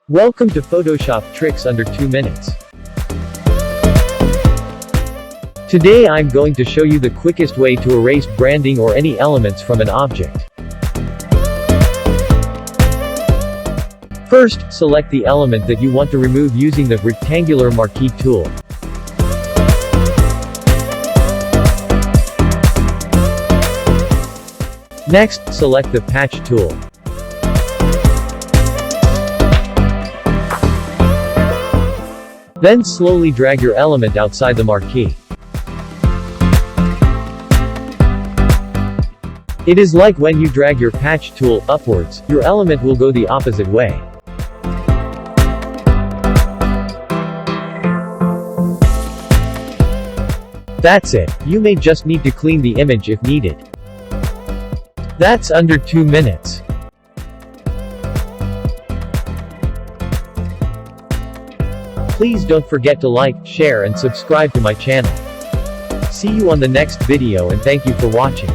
Welcome to Photoshop Tricks under 2 minutes. Today I'm going to show you the quickest way to erase branding or any elements from an object. First, select the element that you want to remove using the rectangular marquee tool. Next, select the patch tool. Then slowly drag your element outside the marquee. It is like when you drag your patch tool upwards, your element will go the opposite way. That's it. You may just need to clean the image if needed. That's under 2 minutes. Please don't forget to like, share and subscribe to my channel. See you on the next video and thank you for watching.